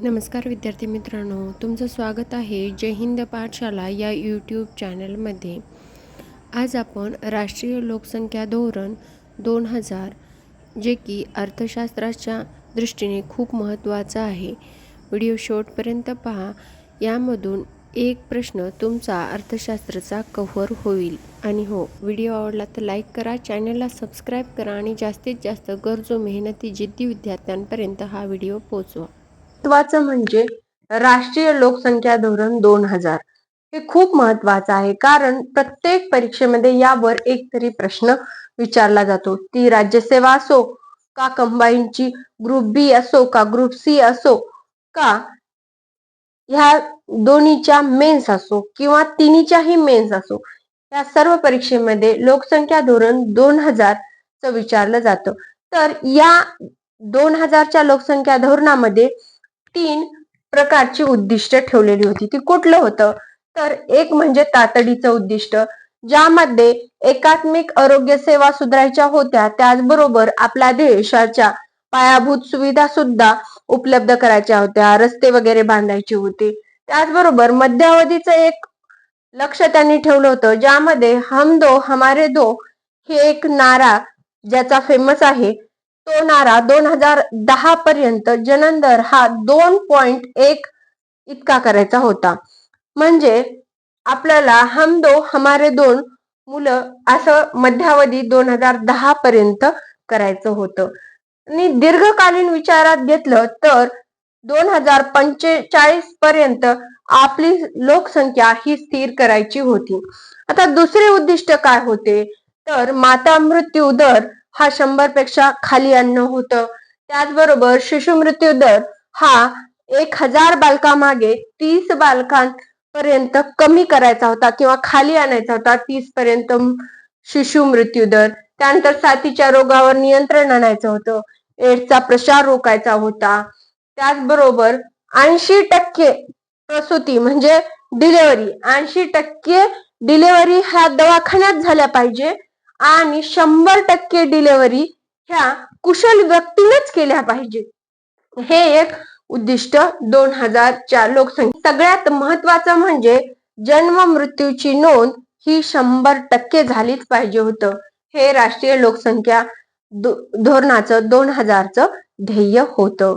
नमस्कार विद्यार्थी मित्रांनो, तुमचं स्वागत आहे जय हिंद पाठशाला या यूट्यूब चॅनलमध्ये. आज आपण राष्ट्रीय लोकसंख्या धोरण 2000 जे की अर्थशास्त्राच्या दृष्टीने खूप महत्त्वाचं आहे. व्हिडिओ शेवटपर्यंत पहा. यामधून एक प्रश्न तुमचा अर्थशास्त्राचा कव्हर होईल. आणि हो, व्हिडिओ आवडला तर लाईक करा, चॅनलला सबस्क्राईब करा आणि जास्तीत जास्त गरजू मेहनती जिद्दी विद्यार्थ्यांपर्यंत हा व्हिडिओ पोहोचवा. महत्वाचं म्हणजे राष्ट्रीय लोकसंख्या धोरण 2000 हे खूप महत्वाचं आहे, कारण प्रत्येक परीक्षेमध्ये यावर एक तरी प्रश्न विचारला जातो. ती राज्यसेवा असो का, कंबाईनची ग्रुप बी असो का, ग्रुप सी असो का, ह्या दोन्हीच्या मेन्स असो किंवा तिन्हीच्याही मेन्स असो, या सर्व परीक्षेमध्ये लोकसंख्या धोरण 2000 च विचारलं जातं. तर या 2000च्या लोकसंख्या धोरणामध्ये 3 प्रकारची उद्दिष्ट ठेवलेली होती. ती कुठलं होतं? तर एक म्हणजे तातडीचं उद्दिष्ट, ज्यामध्ये एकात्मिक आरोग्य सेवा सुधारायच्या होत्या, त्याचबरोबर आपल्या देशाच्या पायाभूत सुविधा सुद्धा उपलब्ध करायच्या होत्या, रस्ते वगैरे बांधायचे होते. त्याचबरोबर मध्यावधीचं एक लक्ष त्यांनी ठेवलं होतं, ज्यामध्ये हम दो हमारे दो हे एक नारा ज्याचा फेमस आहे, तो नारा 2010 पर्यंत जनन दर हा 2.1 इतका करायचा होता. म्हणजे आपल्याला हम दो हमारे दोन मुलं असं मध्यावधी 2010 पर्यंत करायचं होतं. आणि दीर्घकालीन विचारात घेतलं तर 2045 पर्यंत आपली लोकसंख्या ही स्थिर करायची होती. आता दुसरे उद्दिष्ट काय होते? तर माता मृत्यू दर हा 100 पेक्षा खाली आणणं होतं. त्याचबरोबर शिशु मृत्यू दर हा 1000 बालकामागे 30 बालकांपर्यंत कमी करायचा होता किंवा खाली आणायचा होता, 30 पर्यंत शिशु मृत्यू दर. त्यानंतर साथीच्या रोगावर नियंत्रण आणायचं होतं, एड्सचा प्रसार रोखायचा होता. त्याचबरोबर 80% प्रसूती म्हणजे डिलेव्हरी, 80% डिलेव्हरी ह्या दवाखान्यात झाल्या पाहिजे आणि 100% डिलेव्हरी ह्या कुशल व्यक्तीनेच केल्या पाहिजे. हे एक उद्दिष्ट 2000च्या लोकसंख्या. सगळ्यात महत्वाचं म्हणजे जन्म मृत्यूची नोंद ही 100% झालीच पाहिजे होतं. हे राष्ट्रीय लोकसंख्या धोरणाचं 2000चं ध्येय होतं.